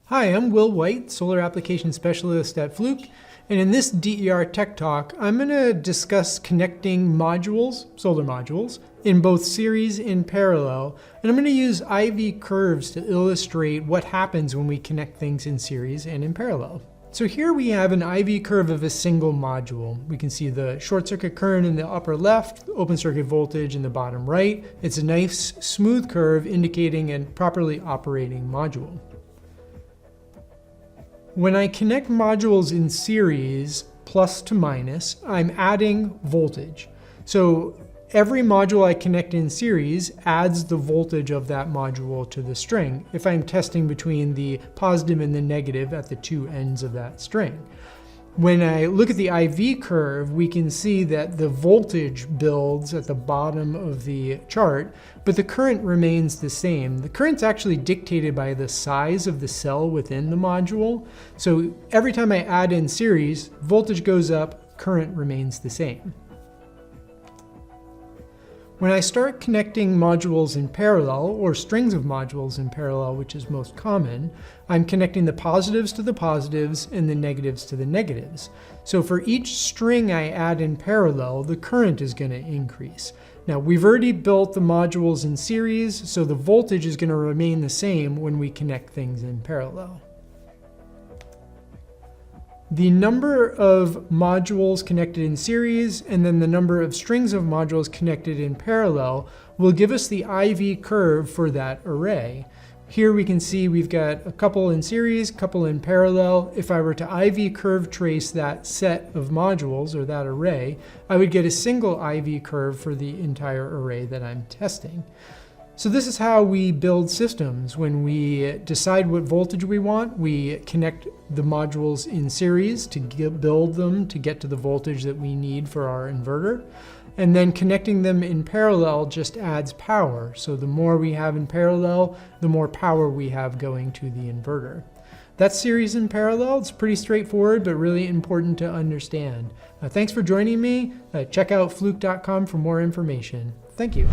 Hi, I'm Will White, Solar Application Specialist at Fluke, and in this DER Tech Talk, I'm going to discuss connecting modules, solar modules, in both series and parallel, and I'm going to use IV curves to illustrate what happens when we connect things in series and in parallel. So here we have an IV curve of a single module. We can see the short circuit current in the upper left, open circuit voltage in the bottom right. It's a nice smooth curve indicating a properly operating module. When I connect modules in series, plus to minus, I'm adding voltage. So every module I connect in series adds the voltage of that module to the string if I'm testing between the positive and the negative at the two ends of that string. When I look at the IV curve, we can see that the voltage builds at the bottom of the chart, but the current remains the same. The current's actually dictated by the size of the cell within the module. So every time I add in series, voltage goes up, current remains the same. When I start connecting modules in parallel, or strings of modules in parallel, which is most common, I'm connecting the positives to the positives and the negatives to the negatives. So for each string I add in parallel, the current is going to increase. Now we've already built the modules in series, so the voltage is going to remain the same when we connect things in parallel. The number of modules connected in series and then the number of strings of modules connected in parallel will give us the IV curve for that array. Here we can see we've got a couple in series, a couple in parallel. If I were to IV curve trace that set of modules or that array, I would get a single IV curve for the entire array that I'm testing. So this is how we build systems. When we decide what voltage we want, we connect the modules in series to build them to get to the voltage that we need for our inverter. And then connecting them in parallel just adds power. So the more we have in parallel, the more power we have going to the inverter. That's series and parallel. It's pretty straightforward, but really important to understand. Thanks for joining me. Check out fluke.com for more information. Thank you.